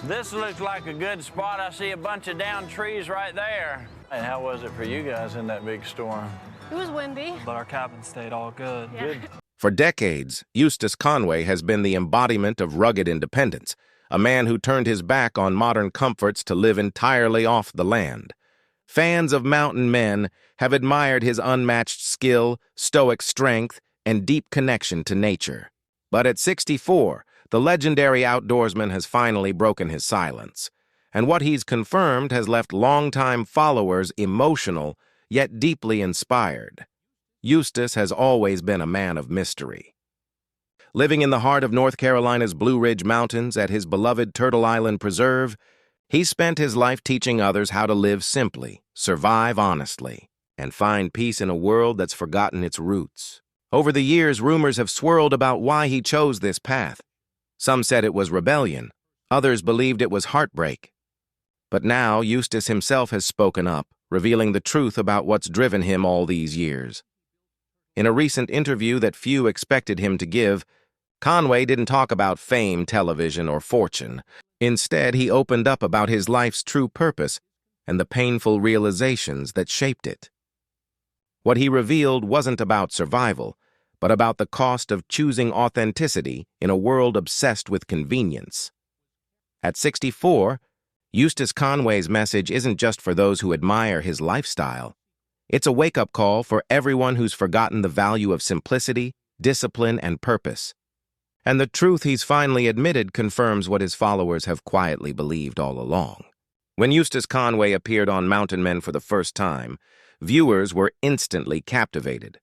This looks like a good spot. I see a bunch of downed trees right there. And how was it for you guys in that big storm? It was windy. But our cabin stayed all good. Yeah. Good. For decades, Eustace Conway has been the embodiment of rugged independence, a man who turned his back on modern comforts to live entirely off the land. Fans of mountain men have admired his unmatched skill, stoic strength, and deep connection to nature. But at 64, the legendary outdoorsman has finally broken his silence, and what he's confirmed has left longtime followers emotional, yet deeply inspired. Eustace has always been a man of mystery. Living in the heart of North Carolina's Blue Ridge Mountains at his beloved Turtle Island Preserve, he spent his life teaching others how to live simply, survive honestly, and find peace in a world that's forgotten its roots. Over the years, rumors have swirled about why he chose this path. Some said it was rebellion. Others believed it was heartbreak. But now, Eustace himself has spoken up, revealing the truth about what's driven him all these years. In a recent interview that few expected him to give, Conway didn't talk about fame, television, or fortune. Instead, he opened up about his life's true purpose and the painful realizations that shaped it. What he revealed wasn't about survival, but about the cost of choosing authenticity in a world obsessed with convenience. At 64, Eustace Conway's message isn't just for those who admire his lifestyle. It's a wake-up call for everyone who's forgotten the value of simplicity, discipline, and purpose. And the truth he's finally admitted confirms what his followers have quietly believed all along. When Eustace Conway appeared on Mountain Men for the first time, viewers were instantly captivated.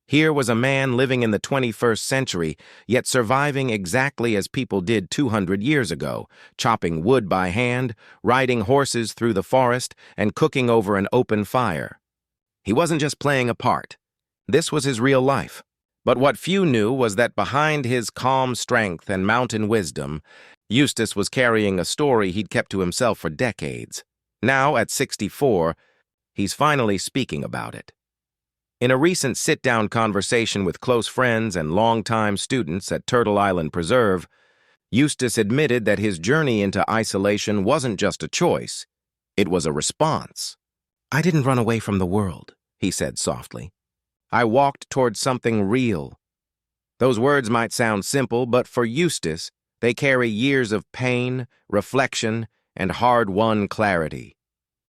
Here was a man living in the 21st century, yet surviving exactly as people did 200 years ago, chopping wood by hand, riding horses through the forest, and cooking over an open fire. He wasn't just playing a part. This was his real life. But what few knew was that behind his calm strength and mountain wisdom, Eustace was carrying a story he'd kept to himself for decades. Now, at 64, he's finally speaking about it. In a recent sit-down conversation with close friends and longtime students at Turtle Island Preserve, Eustace admitted that his journey into isolation wasn't just a choice, it was a response. "I didn't run away from the world," he said softly. "I walked towards something real." Those words might sound simple, but for Eustace, they carry years of pain, reflection, and hard-won clarity.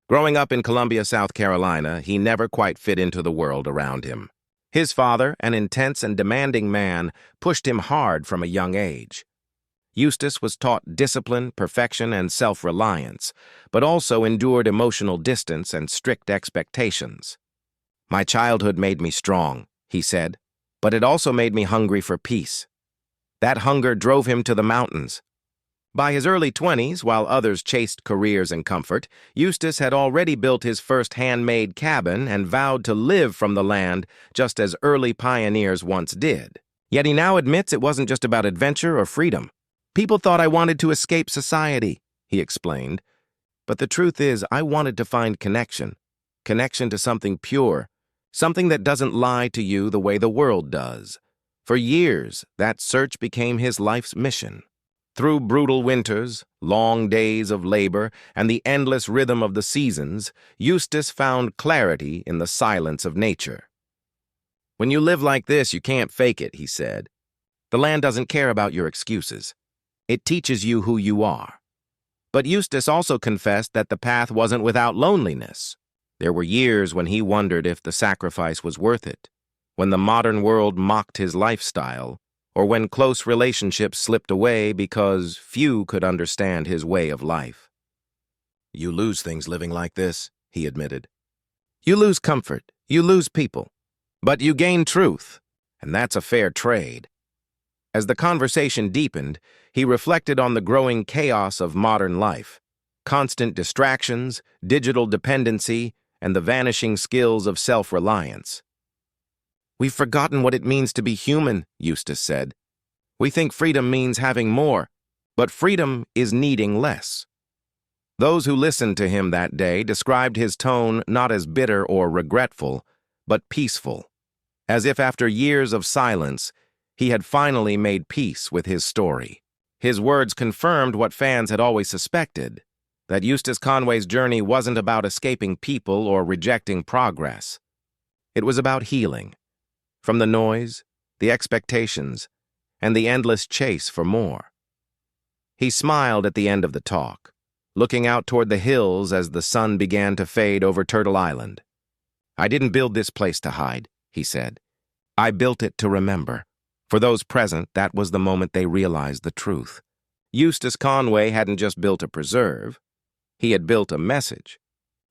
Growing up in Columbia, South Carolina, he never quite fit into the world around him. His father, an intense and demanding man, pushed him hard from a young age. Eustace was taught discipline, perfection, and self-reliance, but also endured emotional distance and strict expectations. "My childhood made me strong," he said, "but it also made me hungry for peace." That hunger drove him to the mountains. By his early 20s, while others chased careers and comfort, Eustace had already built his first handmade cabin and vowed to live from the land just as early pioneers once did. Yet he now admits it wasn't just about adventure or freedom. "People thought I wanted to escape society," he explained. "But the truth is, I wanted to find connection to something pure, something that doesn't lie to you the way the world does." For years, that search became his life's mission. Through brutal winters, long days of labor, and the endless rhythm of the seasons, Eustace found clarity in the silence of nature. "When you live like this, you can't fake it," he said. "The land doesn't care about your excuses. It teaches you who you are." But Eustace also confessed that the path wasn't without loneliness. There were years when he wondered if the sacrifice was worth it, when the modern world mocked his lifestyle, or when close relationships slipped away because few could understand his way of life. "You lose things living like this," he admitted. "You lose comfort, you lose people, but you gain truth, and that's a fair trade." As the conversation deepened, he reflected on the growing chaos of modern life, constant distractions, digital dependency, and the vanishing skills of self-reliance. "We've forgotten what it means to be human," Eustace said. "We think freedom means having more, but freedom is needing less." Those who listened to him that day described his tone not as bitter or regretful, but peaceful, as if after years of silence, he had finally made peace with his story. His words confirmed what fans had always suspected, that Eustace Conway's journey wasn't about escaping people or rejecting progress. It was about healing, from the noise, the expectations, and the endless chase for more. He smiled at the end of the talk, looking out toward the hills as the sun began to fade over Turtle Island. "I didn't build this place to hide," he said. "I built it to remember." For those present, that was the moment they realized the truth. Eustace Conway hadn't just built a preserve. He had built a message,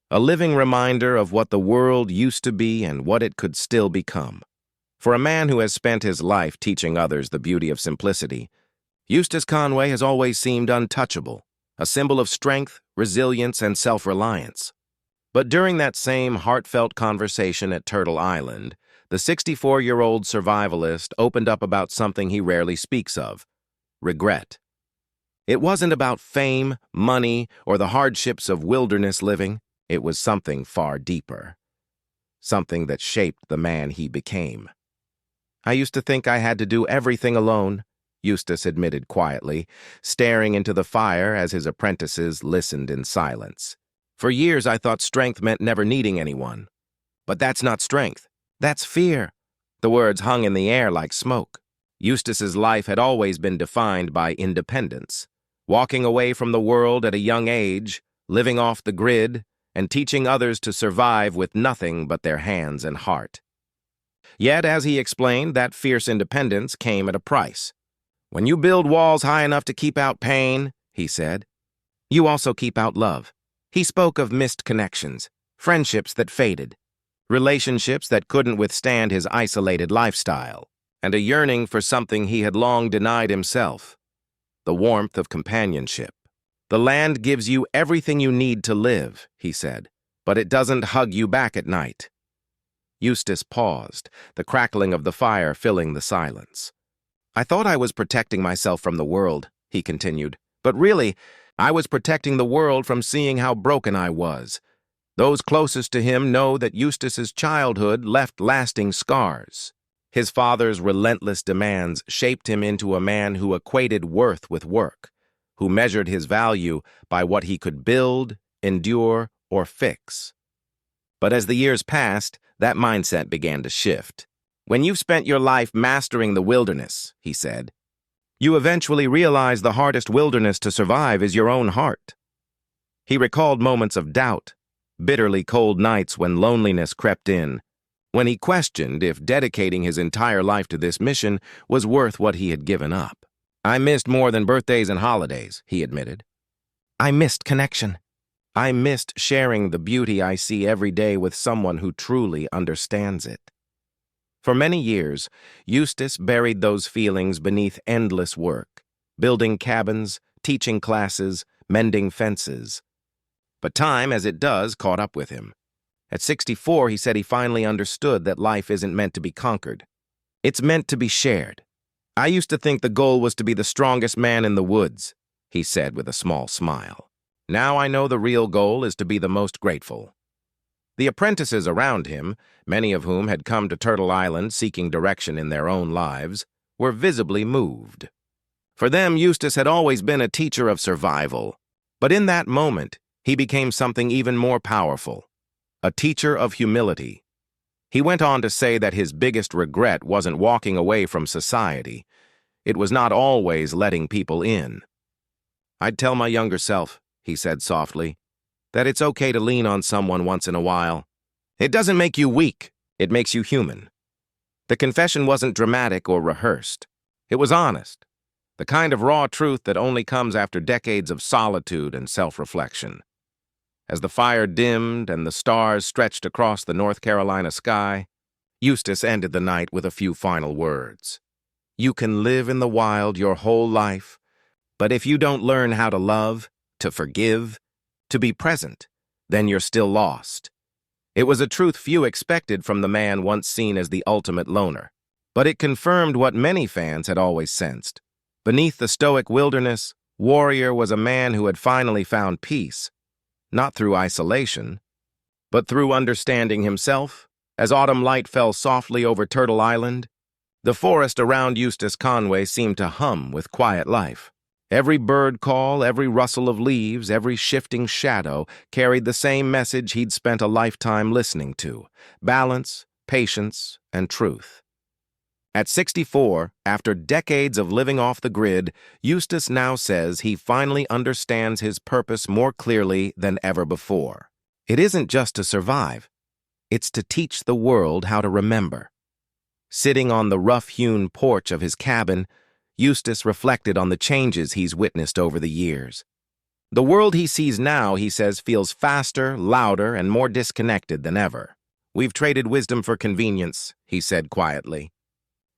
a living reminder of what the world used to be and what it could still become. For a man who has spent his life teaching others the beauty of simplicity, Eustace Conway has always seemed untouchable, a symbol of strength, resilience, and self-reliance. But during that same heartfelt conversation at Turtle Island, the 64-year-old survivalist opened up about something he rarely speaks of: regret. It wasn't about fame, money, or the hardships of wilderness living. It was something far deeper. Something that shaped the man he became. "I used to think I had to do everything alone," Eustace admitted quietly, staring into the fire as his apprentices listened in silence. "For years I thought strength meant never needing anyone. But that's not strength. That's fear." The words hung in the air like smoke. Eustace's life had always been defined by independence, walking away from the world at a young age, living off the grid, and teaching others to survive with nothing but their hands and heart. Yet, as he explained, that fierce independence came at a price. "When you build walls high enough to keep out pain," he said, "you also keep out love." He spoke of missed connections, friendships that faded, relationships that couldn't withstand his isolated lifestyle, and a yearning for something he had long denied himself: the warmth of companionship. "The land gives you everything you need to live," he said, "but it doesn't hug you back at night." Eustace paused, the crackling of the fire filling the silence. "I thought I was protecting myself from the world," he continued, "but really, I was protecting the world from seeing how broken I was. Those closest to him know that Eustace's childhood left lasting scars. His father's relentless demands shaped him into a man who equated worth with work, who measured his value by what he could build, endure, or fix. But as the years passed, that mindset began to shift. "When you've spent your life mastering the wilderness," he said, "you eventually realize the hardest wilderness to survive is your own heart." He recalled moments of doubt, bitterly cold nights when loneliness crept in, when he questioned if dedicating his entire life to this mission was worth what he had given up. "I missed more than birthdays and holidays," he admitted. "I missed connection. I missed sharing the beauty I see every day with someone who truly understands it." For many years, Eustace buried those feelings beneath endless work, building cabins, teaching classes, mending fences. But time, as it does, caught up with him. At 64, he said he finally understood that life isn't meant to be conquered. It's meant to be shared. "I used to think the goal was to be the strongest man in the woods," he said with a small smile. "Now I know the real goal is to be the most grateful." The apprentices around him, many of whom had come to Turtle Island seeking direction in their own lives, were visibly moved. For them, Eustace had always been a teacher of survival. But in that moment, he became something even more powerful: a teacher of humility. He went on to say that his biggest regret wasn't walking away from society. It was not always letting people in. "I'd tell my younger self," he said softly, "that it's okay to lean on someone once in a while. It doesn't make you weak, it makes you human." The confession wasn't dramatic or rehearsed. It was honest, the kind of raw truth that only comes after decades of solitude and self-reflection. As the fire dimmed and the stars stretched across the North Carolina sky, Eustace ended the night with a few final words. "You can live in the wild your whole life, but if you don't learn how to love, to forgive, to be present, then you're still lost." It was a truth few expected from the man once seen as the ultimate loner. But it confirmed what many fans had always sensed. Beneath the stoic wilderness, Warrior was a man who had finally found peace, not through isolation, but through understanding himself. As autumn light fell softly over Turtle Island, the forest around Eustace Conway seemed to hum with quiet life. Every bird call, every rustle of leaves, every shifting shadow carried the same message he'd spent a lifetime listening to: balance, patience, and truth. At 64, after decades of living off the grid, Eustace now says he finally understands his purpose more clearly than ever before. It isn't just to survive. It's to teach the world how to remember. Sitting on the rough-hewn porch of his cabin, Eustace reflected on the changes he's witnessed over the years. The world he sees now, he says, feels faster, louder, and more disconnected than ever. "We've traded wisdom for convenience," he said quietly.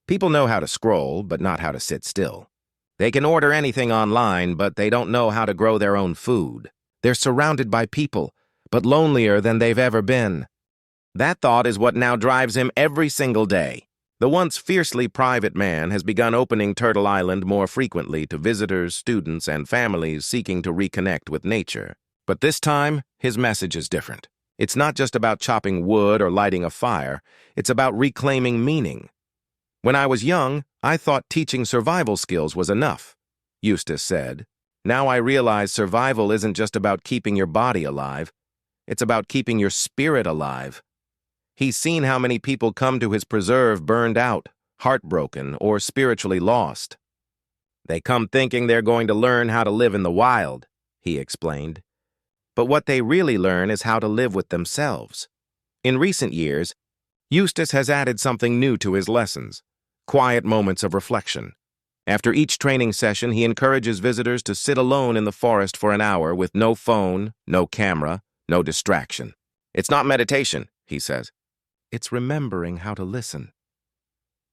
People know how to scroll, but not how to sit still. They can order anything online, but they don't know how to grow their own food. They're surrounded by people, but lonelier than they've ever been. That thought is what now drives him every single day. The once fiercely private man has begun opening Turtle Island more frequently to visitors, students, and families seeking to reconnect with nature. But this time, his message is different. It's not just about chopping wood or lighting a fire. It's about reclaiming meaning. "When I was young, I thought teaching survival skills was enough," Eustace said. "Now I realize survival isn't just about keeping your body alive. It's about keeping your spirit alive." He's seen how many people come to his preserve burned out, heartbroken, or spiritually lost. "They come thinking they're going to learn how to live in the wild," he explained. "But what they really learn is how to live with themselves." In recent years, Eustace has added something new to his lessons: quiet moments of reflection. After each training session, he encourages visitors to sit alone in the forest for an hour with no phone, no camera, no distraction. "It's not meditation," he says. "It's remembering how to listen."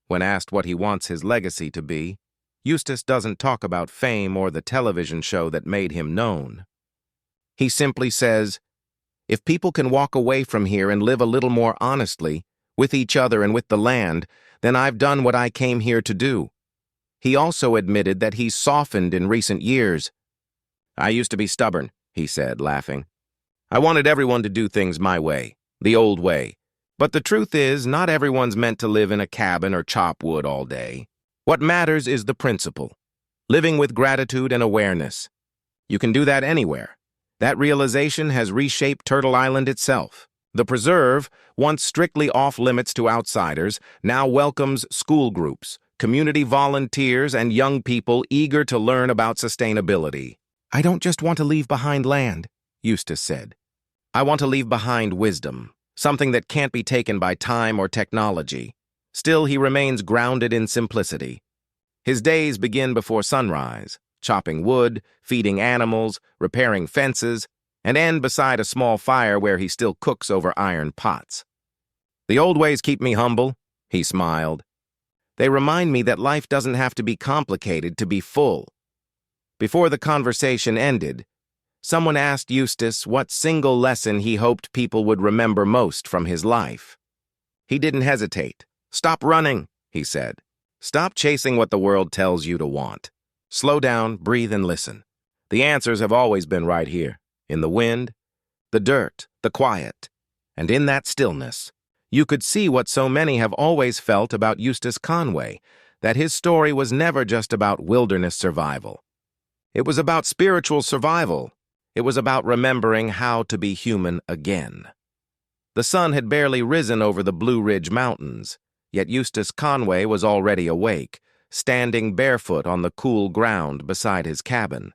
When asked what he wants his legacy to be, Eustace doesn't talk about fame or the television show that made him known. He simply says, "If people can walk away from here and live a little more honestly, with each other and with the land, then I've done what I came here to do." He also admitted that he's softened in recent years. "I used to be stubborn," he said, laughing. "I wanted everyone to do things my way, the old way. But the truth is, not everyone's meant to live in a cabin or chop wood all day. What matters is the principle, living with gratitude and awareness. You can do that anywhere. That realization has reshaped Turtle Island itself. The preserve, once strictly off-limits to outsiders, now welcomes school groups, community volunteers, and young people eager to learn about sustainability." "I don't just want to leave behind land," Eustace said. "I want to leave behind wisdom, something that can't be taken by time or technology." Still, he remains grounded in simplicity. His days begin before sunrise, chopping wood, feeding animals, repairing fences, and end beside a small fire where he still cooks over iron pots. "The old ways keep me humble," he smiled. "They remind me that life doesn't have to be complicated to be full." Before the conversation ended, someone asked Eustace what single lesson he hoped people would remember most from his life. He didn't hesitate. "Stop running," he said. "Stop chasing what the world tells you to want. Slow down, breathe, and listen. The answers have always been right here, in the wind, the dirt, the quiet. And in that stillness, you could see what so many have always felt about Eustace Conway, that his story was never just about wilderness survival. It was about spiritual survival. It was about remembering how to be human again." The sun had barely risen over the Blue Ridge Mountains, yet Eustace Conway was already awake, standing barefoot on the cool ground beside his cabin.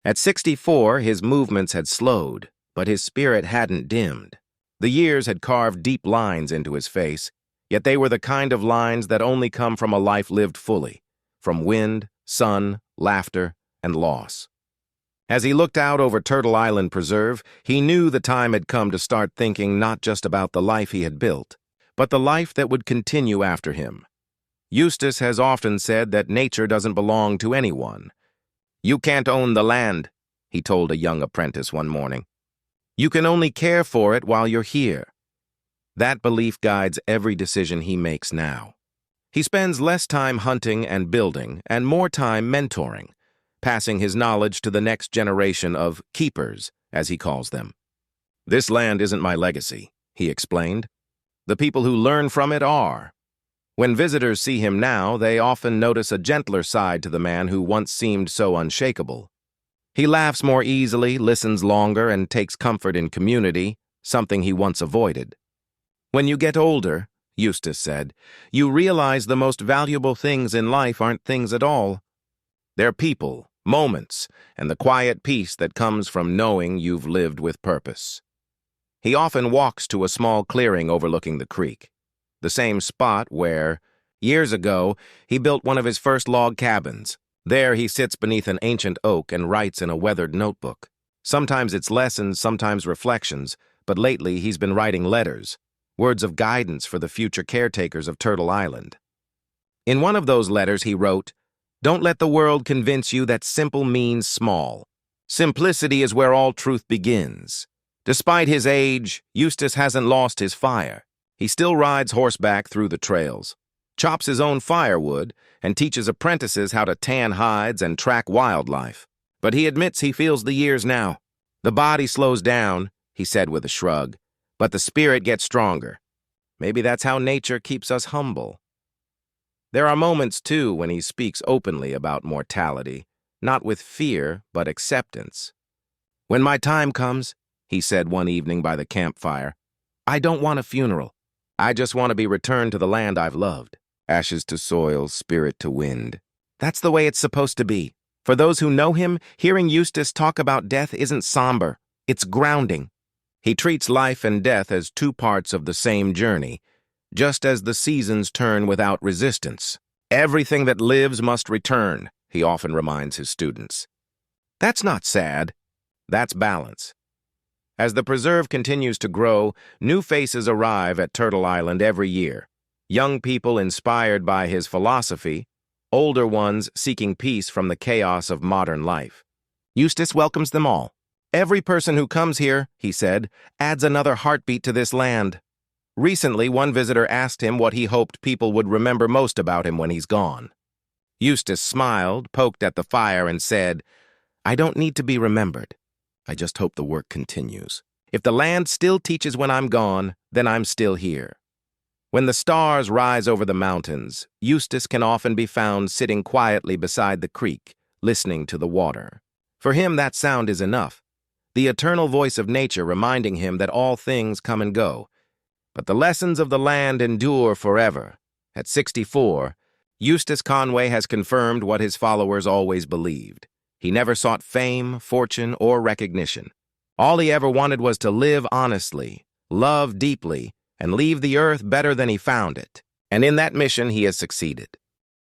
At 64, his movements had slowed, but his spirit hadn't dimmed. The years had carved deep lines into his face, yet they were the kind of lines that only come from a life lived fully, from wind, sun, laughter, and loss. As he looked out over Turtle Island Preserve, he knew the time had come to start thinking not just about the life he had built, but the life that would continue after him. Eustace has often said that nature doesn't belong to anyone. "You can't own the land," he told a young apprentice one morning. "You can only care for it while you're here." That belief guides every decision he makes now. He spends less time hunting and building and more time mentoring, passing his knowledge to the next generation of keepers, as he calls them. "This land isn't my legacy," he explained. "The people who learn from it are. When visitors see him now, they often notice a gentler side to the man who once seemed so unshakable. He laughs more easily, listens longer, and takes comfort in community, something he once avoided. When you get older, Eustace said, you realize the most valuable things in life aren't things at all. They're people, moments, and the quiet peace that comes from knowing you've lived with purpose. He often walks to a small clearing overlooking the creek, the same spot where, years ago, he built one of his first log cabins. There he sits beneath an ancient oak and writes in a weathered notebook. Sometimes it's lessons, sometimes reflections, but lately he's been writing letters, words of guidance for the future caretakers of Turtle Island. In one of those letters he wrote, "Don't let the world convince you that simple means small. Simplicity is where all truth begins." Despite his age, Eustace hasn't lost his fire. He still rides horseback through the trails, chops his own firewood, and teaches apprentices how to tan hides and track wildlife. But he admits he feels the years now. The body slows down, he said with a shrug, but the spirit gets stronger. Maybe that's how nature keeps us humble. There are moments, too, when he speaks openly about mortality, not with fear, but acceptance. "When my time comes," he said one evening by the campfire, "I don't want a funeral. I just want to be returned to the land I've loved. Ashes to soil, spirit to wind. That's the way it's supposed to be." For those who know him, hearing Eustace talk about death isn't somber. It's grounding. He treats life and death as two parts of the same journey, just as the seasons turn without resistance. Everything that lives must return, he often reminds his students. That's not sad. That's balance. As the preserve continues to grow, new faces arrive at Turtle Island every year. Young people inspired by his philosophy, older ones seeking peace from the chaos of modern life. Eustace welcomes them all. "Every person who comes here," he said, "adds another heartbeat to this land." Recently, one visitor asked him what he hoped people would remember most about him when he's gone. Eustace smiled, poked at the fire, and said, "I don't need to be remembered. I just hope the work continues. If the land still teaches when I'm gone, then I'm still here." When the stars rise over the mountains, Eustace can often be found sitting quietly beside the creek, listening to the water. For him, that sound is enough, the eternal voice of nature reminding him that all things come and go, but the lessons of the land endure forever. At 64, Eustace Conway has confirmed what his followers always believed. He never sought fame, fortune, or recognition. All he ever wanted was to live honestly, love deeply, and leave the earth better than he found it. And in that mission, he has succeeded.